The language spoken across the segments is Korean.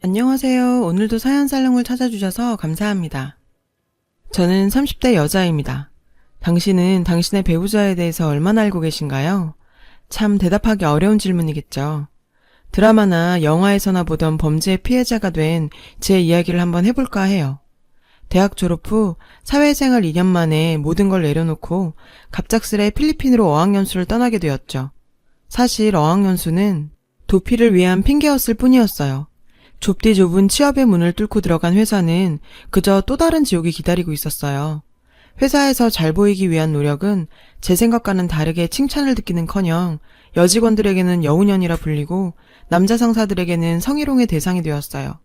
안녕하세요. 오늘도 사연살롱을 찾아주셔서 감사합니다. 저는 30대 여자입니다. 당신은 당신의 배우자에 대해서 얼마나 알고 계신가요? 참 대답하기 어려운 질문이겠죠. 드라마나 영화에서나 보던 범죄의 피해자가 된 제 이야기를 한번 해볼까 해요. 대학 졸업 후 사회생활 2년 만에 모든 걸 내려놓고 갑작스레 필리핀으로 어학연수를 떠나게 되었죠. 사실 어학연수는 도피를 위한 핑계였을 뿐이었어요. 좁디 좁은 취업의 문을 뚫고 들어간 회사는 그저 또 다른 지옥이 기다리고 있었어요. 회사에서 잘 보이기 위한 노력은 제 생각과는 다르게 칭찬을 듣기는커녕 여직원들에게는 여우년이라 불리고 남자 상사들에게는 성희롱의 대상이 되었어요.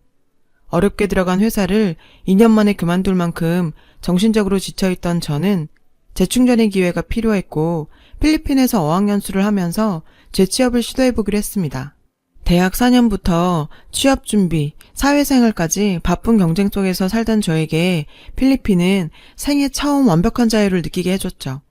어렵게 들어간 회사를 2년 만에 그만둘 만큼 정신적으로 지쳐있던 저는 재충전의 기회가 필요했고 필리핀에서 어학연수를 하면서 재취업을 시도해보기로 했습니다. 대학 4년부터 취업 준비, 사회생활까지 바쁜 경쟁 속에서 살던 저에게 필리핀은 생애 처음 완벽한 자유를 느끼게 해줬죠.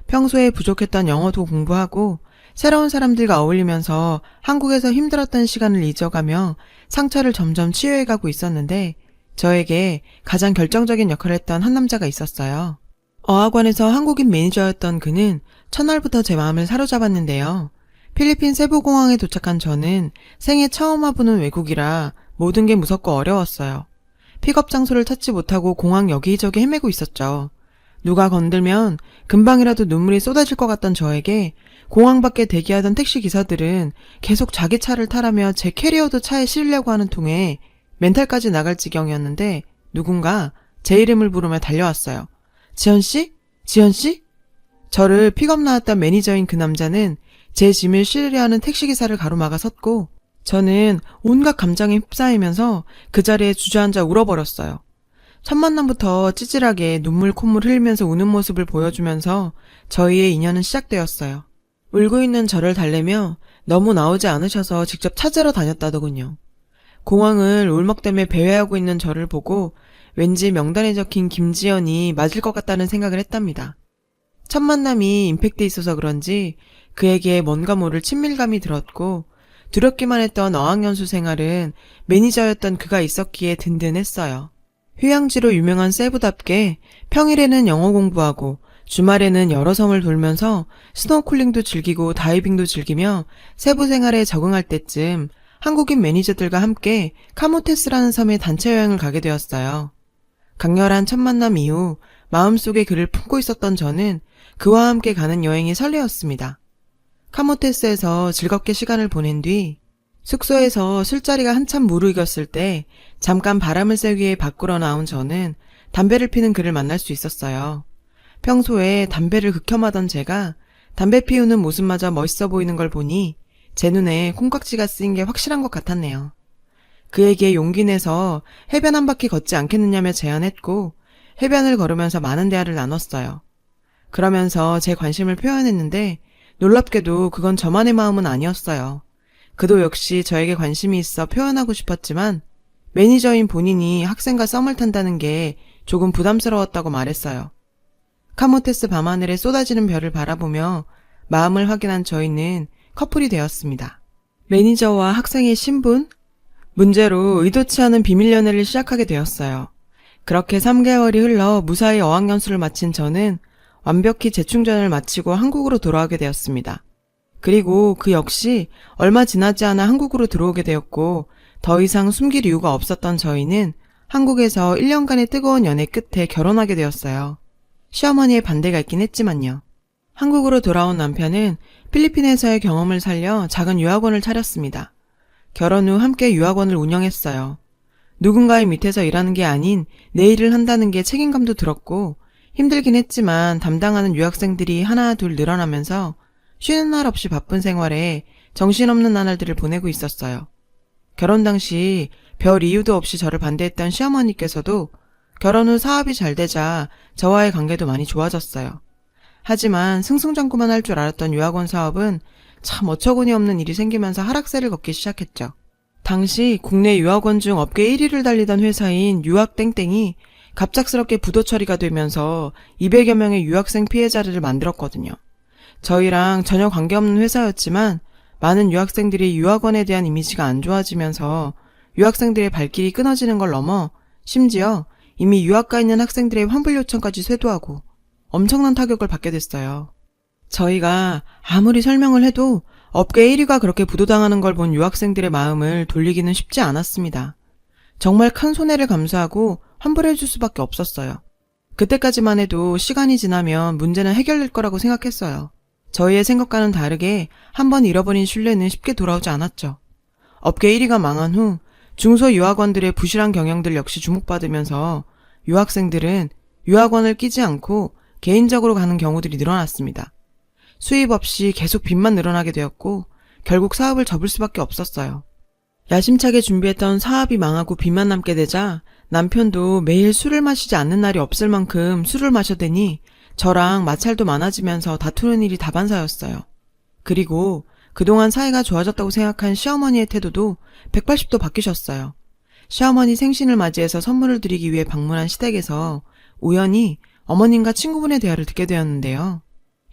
평소에 부족했던 영어도 공부하고 새로운 사람들과 어울리면서 한국에서 힘들었던 시간을 잊어가며 상처를 점점 치유해가고 있었는데 저에게 가장 결정적인 역할을 했던 한 남자가 있었어요. 어학원에서 한국인 매니저였던 그는 첫날부터 제 마음을 사로잡았는데요. 필리핀 세부공항에 도착한 저는 생애 처음 와보는 외국이라 모든 게 무섭고 어려웠어요. 픽업 장소를 찾지 못하고 공항 여기저기 헤매고 있었죠. 누가 건들면 금방이라도 눈물이 쏟아질 것 같던 저에게 공항 밖에 대기하던 택시 기사들은 계속 자기 차를 타라며 제 캐리어도 차에 실으려고 하는 통에 멘탈까지 나갈 지경이었는데 누군가 제 이름을 부르며 달려왔어요. 지연씨? 지연씨? 저를 픽업 나왔던 매니저인 그 남자는 제 짐을 실으려 하는 택시기사를 가로막아 섰고 저는 온갖 감정에 휩싸이면서 그 자리에 주저앉아 울어버렸어요. 첫 만남부터 찌질하게 눈물 콧물 흘리면서 우는 모습을 보여주면서 저희의 인연은 시작되었어요. 울고 있는 저를 달래며 너무 나오지 않으셔서 직접 찾으러 다녔다더군요. 공항을 울먹대며 배회하고 있는 저를 보고 왠지 명단에 적힌 김지연이 맞을 것 같다는 생각을 했답니다. 첫 만남이 임팩트 있어서 그런지 그에게 뭔가 모를 친밀감이 들었고 두렵기만 했던 어학연수 생활은 매니저였던 그가 있었기에 든든했어요. 휴양지로 유명한 세부답게 평일에는 영어 공부하고 주말에는 여러 섬을 돌면서 스노클링도 즐기고 다이빙도 즐기며 세부 생활에 적응할 때쯤 한국인 매니저들과 함께 카모테스라는 섬에 단체 여행을 가게 되었어요. 강렬한 첫 만남 이후 마음속에 그를 품고 있었던 저는 그와 함께 가는 여행이 설레었습니다. 카모테스에서 즐겁게 시간을 보낸 뒤 숙소에서 술자리가 한참 무르익었을 때 잠깐 바람을 쐬기 위해 밖으로 나온 저는 담배를 피는 그를 만날 수 있었어요. 평소에 담배를 극혐하던 제가 담배 피우는 모습마저 멋있어 보이는 걸 보니 제 눈에 콩깍지가 쓰인 게 확실한 것 같았네요. 그에게 용기 내서 해변 한 바퀴 걷지 않겠느냐며 제안했고 해변을 걸으면서 많은 대화를 나눴어요. 그러면서 제 관심을 표현했는데 놀랍게도 그건 저만의 마음은 아니었어요. 그도 역시 저에게 관심이 있어 표현하고 싶었지만 매니저인 본인이 학생과 썸을 탄다는 게 조금 부담스러웠다고 말했어요. 카모테스 밤하늘에 쏟아지는 별을 바라보며 마음을 확인한 저희는 커플이 되었습니다. 매니저와 학생의 신분? 문제로 의도치 않은 비밀 연애를 시작하게 되었어요. 그렇게 3개월이 흘러 무사히 어학연수를 마친 저는 완벽히 재충전을 마치고 한국으로 돌아오게 되었습니다. 그리고 그 역시 얼마 지나지 않아 한국으로 들어오게 되었고 더 이상 숨길 이유가 없었던 저희는 한국에서 1년간의 뜨거운 연애 끝에 결혼하게 되었어요. 시어머니의 반대가 있긴 했지만요. 한국으로 돌아온 남편은 필리핀에서의 경험을 살려 작은 유학원을 차렸습니다. 결혼 후 함께 유학원을 운영했어요. 누군가의 밑에서 일하는 게 아닌 내 일을 한다는 게 책임감도 들었고 힘들긴 했지만 담당하는 유학생들이 하나 둘 늘어나면서 쉬는 날 없이 바쁜 생활에 정신없는 나날들을 보내고 있었어요. 결혼 당시 별 이유도 없이 저를 반대했던 시어머니께서도 결혼 후 사업이 잘 되자 저와의 관계도 많이 좋아졌어요. 하지만 승승장구만 할 줄 알았던 유학원 사업은 참 어처구니 없는 일이 생기면서 하락세를 걷기 시작했죠. 당시 국내 유학원 중 업계 1위를 달리던 회사인 유학땡땡이 갑작스럽게 부도 처리가 되면서 200여 명의 유학생 피해자를 만들었거든요. 저희랑 전혀 관계없는 회사였지만 많은 유학생들이 유학원에 대한 이미지가 안 좋아지면서 유학생들의 발길이 끊어지는 걸 넘어 심지어 이미 유학가 있는 학생들의 환불 요청까지 쇄도하고 엄청난 타격을 받게 됐어요. 저희가 아무리 설명을 해도 업계 1위가 그렇게 부도당하는 걸 본 유학생들의 마음을 돌리기는 쉽지 않았습니다. 정말 큰 손해를 감수하고 환불해줄 수밖에 없었어요. 그때까지만 해도 시간이 지나면 문제는 해결될 거라고 생각했어요. 저희의 생각과는 다르게 한번 잃어버린 신뢰는 쉽게 돌아오지 않았죠. 업계 1위가 망한 후 중소유학원들의 부실한 경영들 역시 주목받으면서 유학생들은 유학원을 끼지 않고 개인적으로 가는 경우들이 늘어났습니다. 수입 없이 계속 빚만 늘어나게 되었고 결국 사업을 접을 수밖에 없었어요. 야심차게 준비했던 사업이 망하고 빚만 남게 되자 남편도 매일 술을 마시지 않는 날이 없을 만큼 술을 마셔대니 저랑 마찰도 많아지면서 다투는 일이 다반사였어요. 그리고 그동안 사이가 좋아졌다고 생각한 시어머니의 태도도 180도 바뀌셨어요. 시어머니 생신을 맞이해서 선물을 드리기 위해 방문한 시댁에서 우연히 어머님과 친구분의 대화를 듣게 되었는데요.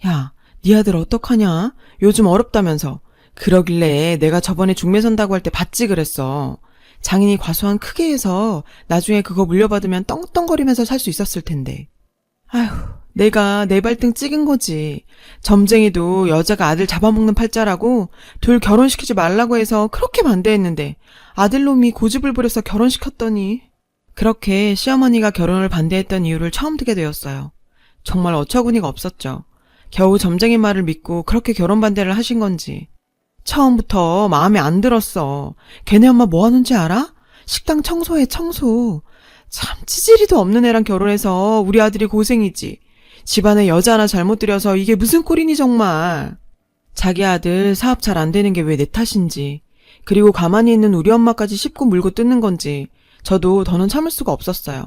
야, 네 아들 어떡하냐? 요즘 어렵다면서. 그러길래 내가 저번에 중매 선다고 할 때 받지 그랬어. 장인이 과수원 크게 해서 나중에 그거 물려받으면 떵떵거리면서 살 수 있었을 텐데. 아휴, 내가 내 발등 찍은 거지. 점쟁이도 여자가 아들 잡아먹는 팔자라고 둘 결혼시키지 말라고 해서 그렇게 반대했는데 아들놈이 고집을 부려서 결혼시켰더니. 그렇게 시어머니가 결혼을 반대했던 이유를 처음 듣게 되었어요. 정말 어처구니가 없었죠. 겨우 점쟁이 말을 믿고 그렇게 결혼 반대를 하신 건지. 처음부터 마음에 안 들었어. 걔네 엄마 뭐 하는지 알아? 식당 청소해, 청소. 참 찌질이도 없는 애랑 결혼해서 우리 아들이 고생이지. 집안에 여자 하나 잘못 들여서 이게 무슨 꼴이니 정말. 자기 아들 사업 잘 안 되는 게 왜 내 탓인지, 그리고 가만히 있는 우리 엄마까지 씹고 물고 뜯는 건지 저도 더는 참을 수가 없었어요.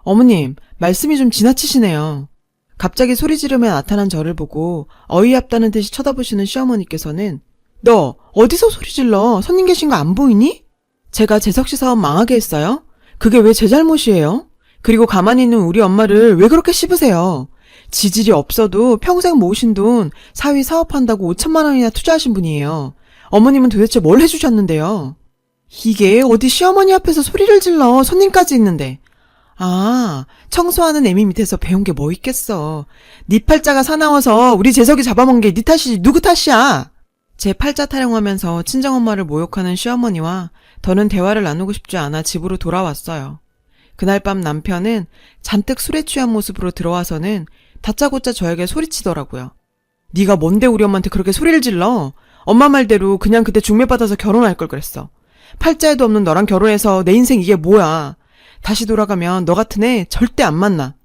어머님, 말씀이 좀 지나치시네요. 갑자기 소리 지르며 나타난 저를 보고 어이없다는 듯이 쳐다보시는 시어머니께서는 너 어디서 소리 질러? 손님 계신 거 안 보이니? 제가 재석씨 사업 망하게 했어요? 그게 왜 제 잘못이에요? 그리고 가만히 있는 우리 엄마를 왜 그렇게 씹으세요? 지질이 없어도 평생 모으신 돈 사위 사업한다고 5천만 원이나 투자하신 분이에요. 어머님은 도대체 뭘 해주셨는데요? 이게 어디 시어머니 앞에서 소리를 질러. 손님까지 있는데. 아, 청소하는 애미 밑에서 배운 게 뭐 있겠어. 네 팔자가 사나워서 우리 재석이 잡아먹은 게 네 탓이지 누구 탓이야. 제 팔자 타령하면서 친정엄마를 모욕하는 시어머니와 더는 대화를 나누고 싶지 않아 집으로 돌아왔어요. 그날 밤 남편은 잔뜩 술에 취한 모습으로 들어와서는 다짜고짜 저에게 소리치더라고요. 네가 뭔데 우리 엄마한테 그렇게 소리를 질러? 엄마 말대로 그냥 그때 중매받아서 결혼할 걸 그랬어. 팔자에도 없는 너랑 결혼해서 내 인생 이게 뭐야. 다시 돌아가면 너 같은 애 절대 안 만나.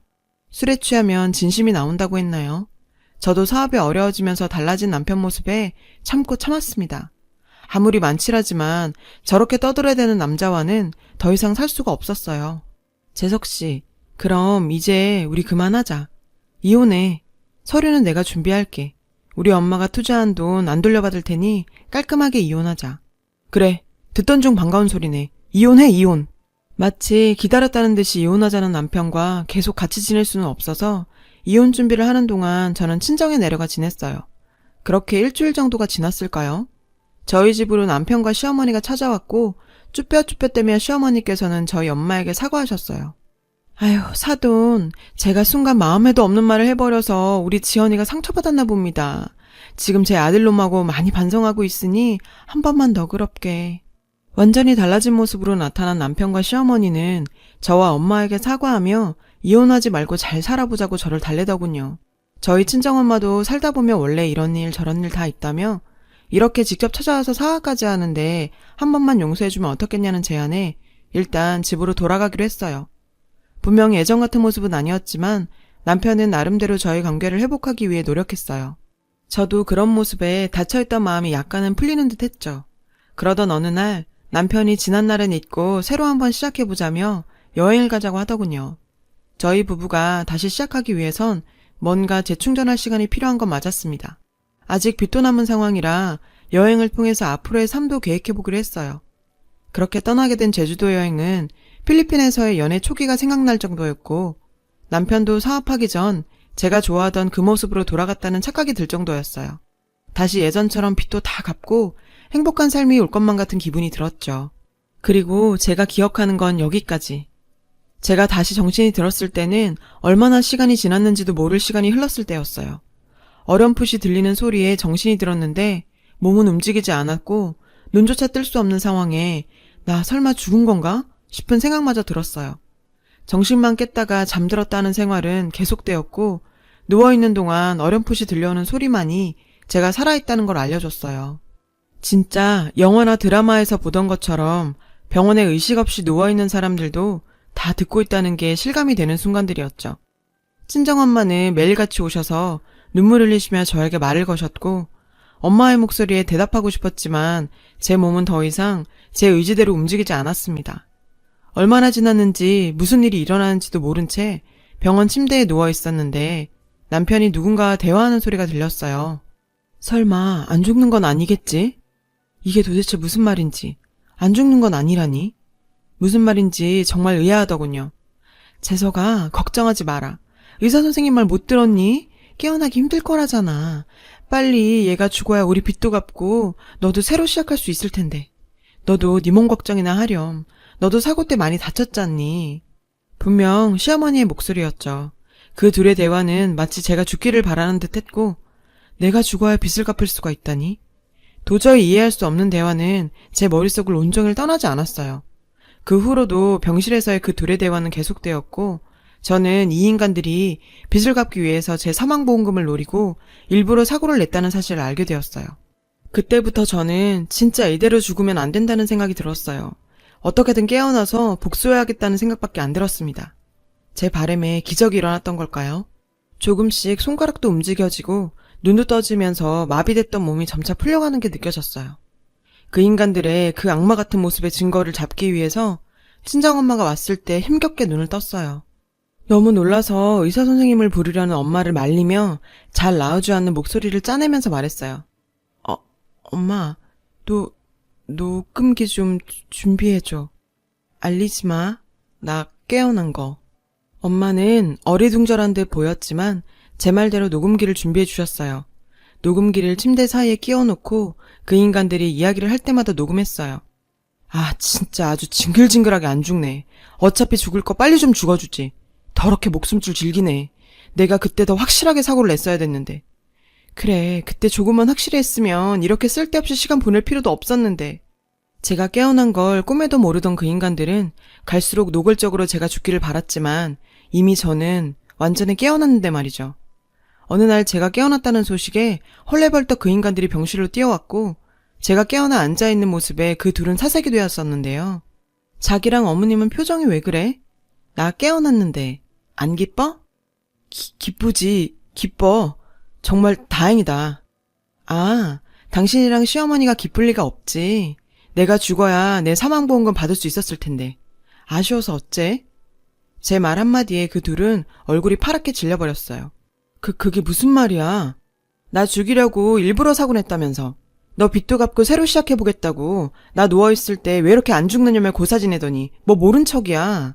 술에 취하면 진심이 나온다고 했나요? 저도 사업이 어려워지면서 달라진 남편 모습에 참고 참았습니다. 아무리 만칠하지만 저렇게 떠들어대는 남자와는 더 이상 살 수가 없었어요. 재석씨, 그럼 이제 우리 그만하자. 이혼해. 서류는 내가 준비할게. 우리 엄마가 투자한 돈 안 돌려받을 테니 깔끔하게 이혼하자. 그래, 듣던 중 반가운 소리네. 이혼해, 이혼. 마치 기다렸다는 듯이 이혼하자는 남편과 계속 같이 지낼 수는 없어서 이혼 준비를 하는 동안 저는 친정에 내려가 지냈어요. 그렇게 일주일 정도가 지났을까요? 저희 집으로 남편과 시어머니가 찾아왔고 쭈뼛쭈뼛대며 시어머니께서는 저희 엄마에게 사과하셨어요. 아휴, 사돈, 제가 순간 마음에도 없는 말을 해버려서 우리 지연이가 상처받았나 봅니다. 지금 제 아들놈하고 많이 반성하고 있으니 한 번만 너그럽게. 완전히 달라진 모습으로 나타난 남편과 시어머니는 저와 엄마에게 사과하며 이혼하지 말고 잘 살아보자고 저를 달래더군요. 저희 친정엄마도 살다 보면 원래 이런 일 저런 일 다 있다며 이렇게 직접 찾아와서 사과까지 하는데 한 번만 용서해주면 어떻겠냐는 제안에 일단 집으로 돌아가기로 했어요. 분명히 예전 같은 모습은 아니었지만 남편은 나름대로 저희 관계를 회복하기 위해 노력했어요. 저도 그런 모습에 닫혀있던 마음이 약간은 풀리는 듯 했죠. 그러던 어느 날 남편이 지난 날은 잊고 새로 한번 시작해보자며 여행을 가자고 하더군요. 저희 부부가 다시 시작하기 위해선 뭔가 재충전할 시간이 필요한 건 맞았습니다. 아직 빚도 남은 상황이라 여행을 통해서 앞으로의 삶도 계획해보기로 했어요. 그렇게 떠나게 된 제주도 여행은 필리핀에서의 연애 초기가 생각날 정도였고 남편도 사업하기 전 제가 좋아하던 그 모습으로 돌아갔다는 착각이 들 정도였어요. 다시 예전처럼 빚도 다 갚고 행복한 삶이 올 것만 같은 기분이 들었죠. 그리고 제가 기억하는 건 여기까지. 제가 다시 정신이 들었을 때는 얼마나 시간이 지났는지도 모를 시간이 흘렀을 때였어요. 어렴풋이 들리는 소리에 정신이 들었는데 몸은 움직이지 않았고 눈조차 뜰 수 없는 상황에 나 설마 죽은 건가 싶은 생각마저 들었어요. 정신만 깼다가 잠들었다는 생활은 계속되었고 누워있는 동안 어렴풋이 들려오는 소리만이 제가 살아있다는 걸 알려줬어요. 진짜 영화나 드라마에서 보던 것처럼 병원에 의식 없이 누워있는 사람들도 다 듣고 있다는 게 실감이 되는 순간들이었죠. 친정엄마는 매일같이 오셔서 눈물 흘리시며 저에게 말을 거셨고 엄마의 목소리에 대답하고 싶었지만 제 몸은 더 이상 제 의지대로 움직이지 않았습니다. 얼마나 지났는지 무슨 일이 일어나는지도 모른 채 병원 침대에 누워 있었는데 남편이 누군가와 대화하는 소리가 들렸어요. 설마 안 죽는 건 아니겠지? 이게 도대체 무슨 말인지, 안 죽는 건 아니라니? 무슨 말인지 정말 의아하더군요. 재석아, 걱정하지 마라. 의사 선생님 말 못 들었니? 깨어나기 힘들 거라잖아. 빨리 얘가 죽어야 우리 빚도 갚고 너도 새로 시작할 수 있을 텐데. 너도 네 몸 걱정이나 하렴. 너도 사고 때 많이 다쳤잖니. 분명 시어머니의 목소리였죠. 그 둘의 대화는 마치 제가 죽기를 바라는 듯 했고 내가 죽어야 빚을 갚을 수가 있다니? 도저히 이해할 수 없는 대화는 제 머릿속을 온종일 떠나지 않았어요. 그 후로도 병실에서의 그 둘의 대화는 계속되었고 저는 이 인간들이 빚을 갚기 위해서 제 사망보험금을 노리고 일부러 사고를 냈다는 사실을 알게 되었어요. 그때부터 저는 진짜 이대로 죽으면 안 된다는 생각이 들었어요. 어떻게든 깨어나서 복수해야겠다는 생각밖에 안 들었습니다. 제 바람에 기적이 일어났던 걸까요? 조금씩 손가락도 움직여지고 눈도 떠지면서 마비됐던 몸이 점차 풀려가는 게 느껴졌어요. 그 인간들의 그 악마 같은 모습의 증거를 잡기 위해서 친정엄마가 왔을 때 힘겹게 눈을 떴어요. 너무 놀라서 의사 선생님을 부르려는 엄마를 말리며 잘 나오지 않는 목소리를 짜내면서 말했어요. 엄마, 녹음기 좀 준비해줘. 알리지 마. 나 깨어난 거. 엄마는 어리둥절한 듯 보였지만 제 말대로 녹음기를 준비해 주셨어요. 녹음기를 침대 사이에 끼워놓고 그 인간들이 이야기를 할 때마다 녹음했어요. 아, 진짜 아주 징글징글하게 안 죽네. 어차피 죽을 거 빨리 좀 죽어주지. 더럽게 목숨줄 질기네. 내가 그때 더 확실하게 사고를 냈어야 됐는데. 그래, 그때 조금만 확실히 했으면 이렇게 쓸데없이 시간 보낼 필요도 없었는데. 제가 깨어난 걸 꿈에도 모르던 그 인간들은 갈수록 노골적으로 제가 죽기를 바랐지만 이미 저는 완전히 깨어났는데 말이죠. 어느 날 제가 깨어났다는 소식에 헐레벌떡 그 인간들이 병실로 뛰어왔고 제가 깨어나 앉아있는 모습에 그 둘은 사색이 되었었는데요. 자기랑 어머님은 표정이 왜 그래? 나 깨어났는데 안 기뻐? 기쁘지. 기뻐. 정말 다행이다. 아, 당신이랑 시어머니가 기쁠 리가 없지. 내가 죽어야 내 사망보험금 받을 수 있었을 텐데. 아쉬워서 어째? 제 말 한마디에 그 둘은 얼굴이 파랗게 질려버렸어요. 그게 무슨 말이야? 나 죽이려고 일부러 사고 냈다면서. 너 빚도 갚고 새로 시작해보겠다고. 나 누워있을 때 왜 이렇게 안 죽느냐며 고사 지내더니 뭐 모른 척이야.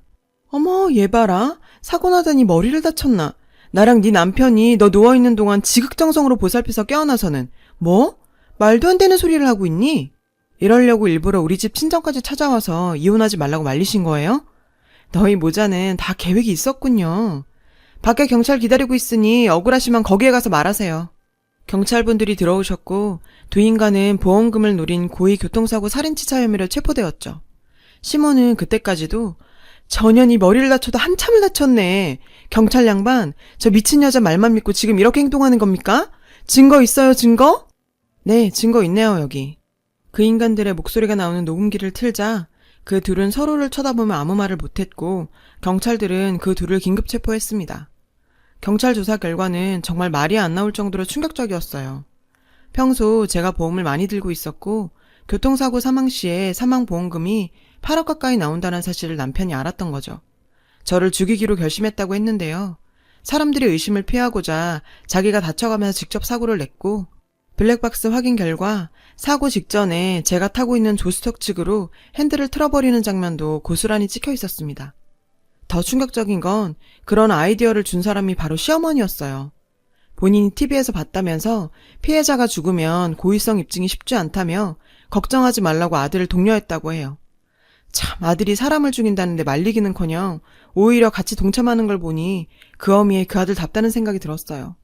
어머, 얘 봐라. 사고 나더니 머리를 다쳤나. 나랑 네 남편이 너 누워있는 동안 지극정성으로 보살펴서 깨어나서는 뭐? 말도 안 되는 소리를 하고 있니? 이러려고 일부러 우리 집 친정까지 찾아와서 이혼하지 말라고 말리신 거예요? 너희 모자는 다 계획이 있었군요. 밖에 경찰 기다리고 있으니 억울하시면 거기에 가서 말하세요. 경찰분들이 들어오셨고 두 인간은 보험금을 노린 고의 교통사고 살인치사 혐의로 체포되었죠. 시몬은 그때까지도 전현이 머리를 다쳐도 한참을 다쳤네. 경찰 양반, 저 미친 여자 말만 믿고 지금 이렇게 행동하는 겁니까? 증거 있어요, 증거? 네, 증거 있네요, 여기. 그 인간들의 목소리가 나오는 녹음기를 틀자 그 둘은 서로를 쳐다보며 아무 말을 못했고 경찰들은 그 둘을 긴급 체포했습니다. 경찰 조사 결과는 정말 말이 안 나올 정도로 충격적이었어요. 평소 제가 보험을 많이 들고 있었고 교통사고 사망 시에 사망보험금이 8억 가까이 나온다는 사실을 남편이 알았던 거죠. 저를 죽이기로 결심했다고 했는데요. 사람들이 의심을 피하고자 자기가 다쳐가면서 직접 사고를 냈고 블랙박스 확인 결과 사고 직전에 제가 타고 있는 조수석 측으로 핸들을 틀어버리는 장면도 고스란히 찍혀 있었습니다. 더 충격적인 건 그런 아이디어를 준 사람이 바로 시어머니였어요. 본인이 TV에서 봤다면서 피해자가 죽으면 고의성 입증이 쉽지 않다며 걱정하지 말라고 아들을 독려했다고 해요. 참, 아들이 사람을 죽인다는데 말리기는커녕 오히려 같이 동참하는 걸 보니 그 어미에 그 아들답다는 생각이 들었어요.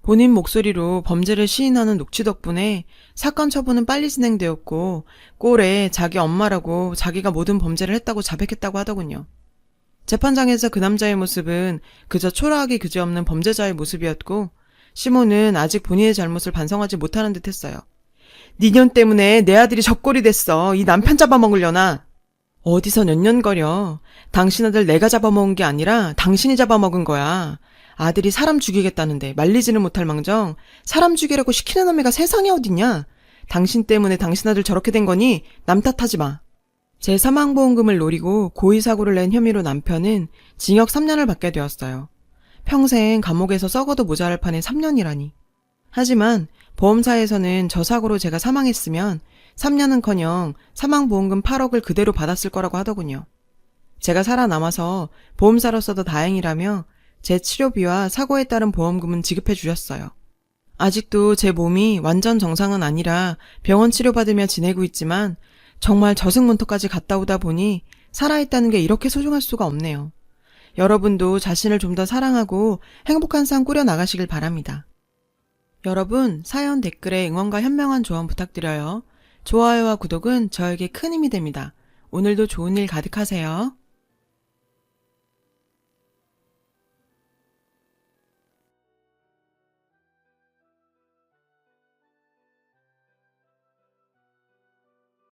본인 목소리로 범죄를 시인하는 녹취 덕분에 사건 처분은 빨리 진행되었고 꼴에 자기 엄마라고 자기가 모든 범죄를 했다고 자백했다고 하더군요. 재판장에서 그 남자의 모습은 그저 초라하기 그지없는 범죄자의 모습이었고 시몬은 아직 본인의 잘못을 반성하지 못하는 듯 했어요. 니년 때문에 내 아들이 적골이 됐어. 이 남편 잡아먹으려나. 어디서 년년거려. 당신 아들 내가 잡아먹은 게 아니라 당신이 잡아먹은 거야. 아들이 사람 죽이겠다는데 말리지는 못할 망정 사람 죽이라고 시키는 어미가 세상에 어딨냐. 당신 때문에 당신 아들 저렇게 된 거니 남 탓하지 마. 제 사망보험금을 노리고 고의사고를 낸 혐의로 남편은 징역 3년을 받게 되었어요. 평생 감옥에서 썩어도 모자랄 판에 3년이라니. 하지만 보험사에서는 저 사고로 제가 사망했으면 3년은커녕 사망보험금 8억을 그대로 받았을 거라고 하더군요. 제가 살아남아서 보험사로서도 다행이라며 제 치료비와 사고에 따른 보험금은 지급해 주셨어요. 아직도 제 몸이 완전 정상은 아니라 병원 치료받으며 지내고 있지만 정말 저승문턱까지 갔다 오다 보니 살아있다는 게 이렇게 소중할 수가 없네요. 여러분도 자신을 좀 더 사랑하고 행복한 삶 꾸려나가시길 바랍니다. 여러분, 사연 댓글에 응원과 현명한 조언 부탁드려요. 좋아요와 구독은 저에게 큰 힘이 됩니다. 오늘도 좋은 일 가득하세요.